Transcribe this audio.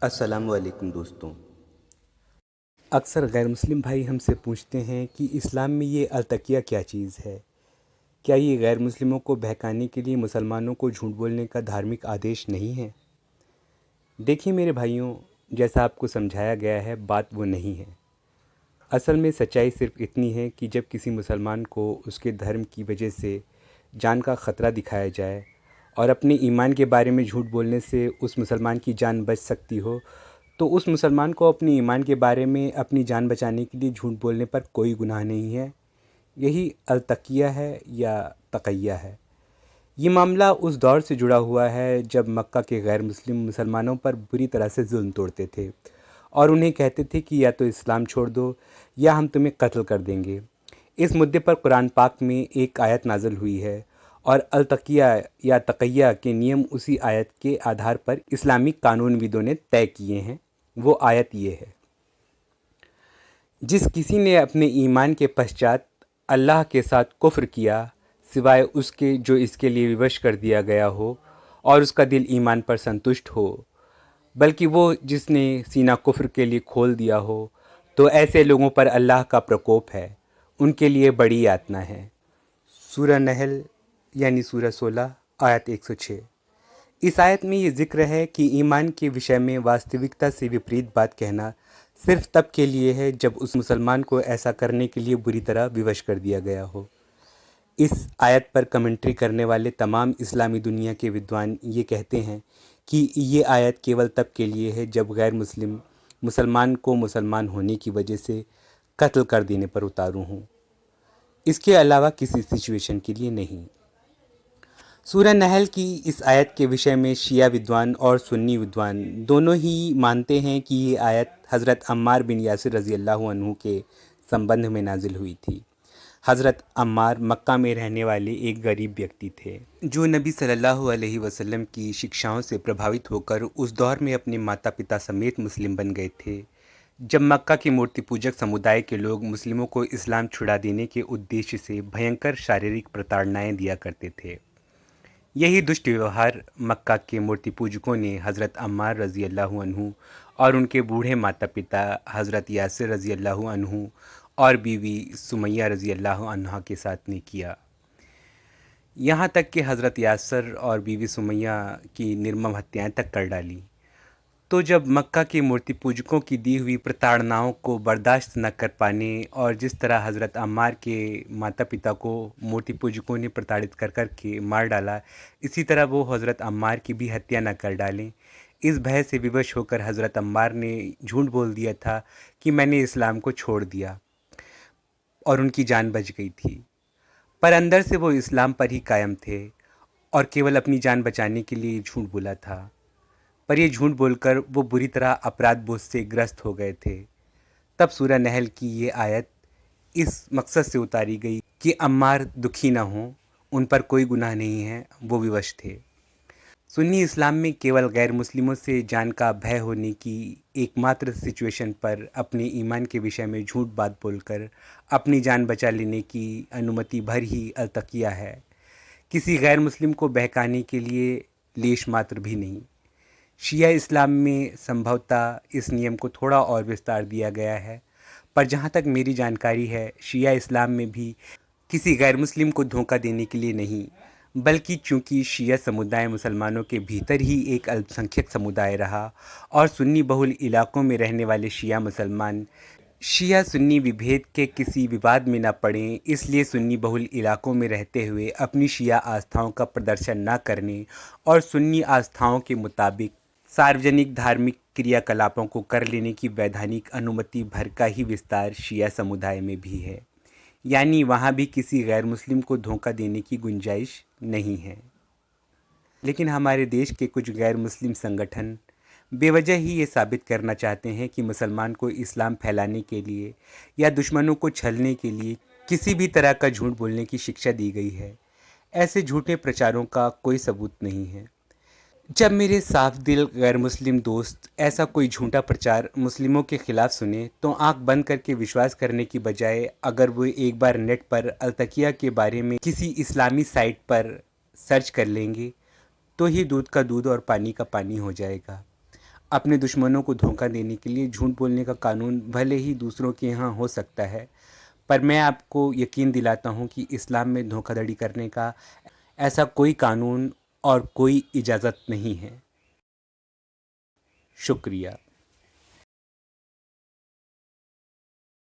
अस्सलाम वालेकुम दोस्तों। अक्सर गैर मुस्लिम भाई हमसे पूछते हैं कि इस्लाम में ये अलतकिया क्या चीज़ है। क्या ये गैर मुस्लिमों को बहकाने के लिए मुसलमानों को झूठ बोलने का धार्मिक आदेश नहीं है? देखिए मेरे भाइयों, जैसा आपको समझाया गया है बात वो नहीं है। असल में सच्चाई सिर्फ इतनी है कि जब किसी मुसलमान को उसके धर्म की वजह से जान का ख़तरा दिखाया जाए और अपने ईमान के बारे में झूठ बोलने से उस मुसलमान की जान बच सकती हो, तो उस मुसलमान को अपने ईमान के बारे में अपनी जान बचाने के लिए झूठ बोलने पर कोई गुनाह नहीं है। यही अलतकिया है या तक़िया है। ये मामला उस दौर से जुड़ा हुआ है जब मक्का के गैर मुस्लिम मुसलमानों पर बुरी तरह से जुल्म तोड़ते थे और उन्हें कहते थे कि या तो इस्लाम छोड़ दो या हम तुम्हें कत्ल कर देंगे। इस मुद्दे पर कुरान पाक में एक आयत नाज़िल हुई है और अलतकिया या तक़िया के नियम उसी आयत के आधार पर इस्लामी कानूनविदों ने तय किए हैं। वो आयत ये है: जिस किसी ने अपने ईमान के पश्चात अल्लाह के साथ कुफ्र किया सिवाय उसके जो इसके लिए विवश कर दिया गया हो और उसका दिल ईमान पर संतुष्ट हो, बल्कि वो जिसने सीना कुफ्र के लिए खोल दिया हो, तो ऐसे लोगों पर अल्लाह का प्रकोप है, उनके लिए बड़ी यातना है। सूरह नहल यानी सूरह 16 आयत 106। इस आयत में ये जिक्र है कि ईमान के विषय में वास्तविकता से विपरीत बात कहना सिर्फ तब के लिए है जब उस मुसलमान को ऐसा करने के लिए बुरी तरह विवश कर दिया गया हो। इस आयत पर कमेंट्री करने वाले तमाम इस्लामी दुनिया के विद्वान ये कहते हैं कि ये आयत केवल तब के लिए है जब गैर मुस्लिम मुसलमान को मुसलमान होने की वजह से कत्ल कर देने पर उतारू हूँ, इसके अलावा किसी सिचुएशन के लिए नहीं। सूरह नहल की इस आयत के विषय में शिया विद्वान और सुन्नी विद्वान दोनों ही मानते हैं कि ये आयत हज़रत अम्मार बिन यासिर रज़ी अल्लाह अन्हु के संबंध में नाजिल हुई थी। हज़रत अम्मार मक्का में रहने वाले एक गरीब व्यक्ति थे जो नबी सल्लल्लाहु अलैहि वसल्लम की शिक्षाओं से प्रभावित होकर उस दौर में अपने माता पिता समेत मुस्लिम बन गए थे जब मक्का के मूर्ति पूजक समुदाय के लोग मुस्लिमों को इस्लाम छुड़ा देने के उद्देश्य से भयंकर शारीरिक प्रताड़नाएं दिया करते थे। यही दुष्ट व्यवहार मक्का के मूर्ति पूजकों ने हज़रत अम्मार रज़ी अल्लाह अन्हु और उनके बूढ़े माता पिता हज़रत यासिर रज़ी अल्लाह अन्हु और बीवी सुमैया रज़ी अल्लाह अन्हा के साथ ने किया। यहाँ तक कि हज़रत यासिर और बीवी सुमैया की निर्मम हत्याएं तक कर डाली। तो जब मक्का के मूर्ति पूजकों की दी हुई प्रताड़नाओं को बर्दाश्त न कर पाने और जिस तरह हज़रत अम्मार के माता पिता को मूर्ति पूजकों ने प्रताड़ित कर कर के मार डाला, इसी तरह वो हज़रत अम्मार की भी हत्या न कर डालें, इस भय से विवश होकर हज़रत अम्मार ने झूठ बोल दिया था कि मैंने इस्लाम को छोड़ दिया और उनकी जान बच गई थी। पर अंदर से वो इस्लाम पर ही कायम थे और केवल अपनी जान बचाने के लिए झूठ बोला था। पर ये झूठ बोलकर वो बुरी तरह अपराध बोझ से ग्रस्त हो गए थे। तब सूरह नहल की ये आयत इस मकसद से उतारी गई कि अम्मार दुखी ना हों, उन पर कोई गुनाह नहीं है, वो विवश थे। सुन्नी इस्लाम में केवल गैर मुस्लिमों से जान का भय होने की एकमात्र सिचुएशन पर अपने ईमान के विषय में झूठ बात बोलकर अपनी जान बचा लेने की अनुमति भर ही अलतकिया है, किसी गैर मुस्लिम को बहकाने के लिए लेश मात्र भी नहीं। शिया इस्लाम में संभवतः इस नियम को थोड़ा और विस्तार दिया गया है, पर जहाँ तक मेरी जानकारी है शिया इस्लाम में भी किसी गैर मुस्लिम को धोखा देने के लिए नहीं, बल्कि चूँकि शिया समुदाय मुसलमानों के भीतर ही एक अल्पसंख्यक समुदाय रहा और सुन्नी बहुल इलाकों में रहने वाले शिया मुसलमान शिया सुन्नी विभेद के किसी विवाद में न पड़ें, इसलिए सुन्नी बहुल इलाकों में रहते हुए अपनी शिया आस्थाओं का प्रदर्शन न करने और सुन्नी आस्थाओं के मुताबिक सार्वजनिक धार्मिक क्रियाकलापों को कर लेने की वैधानिक अनुमति भर का ही विस्तार शिया समुदाय में भी है, यानी वहाँ भी किसी गैर मुस्लिम को धोखा देने की गुंजाइश नहीं है। लेकिन हमारे देश के कुछ गैर मुस्लिम संगठन बेवजह ही ये साबित करना चाहते हैं कि मुसलमान को इस्लाम फैलाने के लिए या दुश्मनों को छलने के लिए किसी भी तरह का झूठ बोलने की शिक्षा दी गई है। ऐसे झूठे प्रचारों का कोई सबूत नहीं है। जब मेरे साफ दिल गैर मुस्लिम दोस्त ऐसा कोई झूठा प्रचार मुस्लिमों के ख़िलाफ़ सुने तो आंख बंद करके विश्वास करने की बजाय अगर वो एक बार नेट पर अलतकिया के बारे में किसी इस्लामी साइट पर सर्च कर लेंगे तो ही दूध का दूध और पानी का पानी हो जाएगा। अपने दुश्मनों को धोखा देने के लिए झूठ बोलने का कानून भले ही दूसरों के यहाँ हो सकता है, पर मैं आपको यकीन दिलाता हूँ कि इस्लाम में धोखाधड़ी करने का ऐसा कोई कानून और कोई इजाज़त नहीं है। शुक्रिया।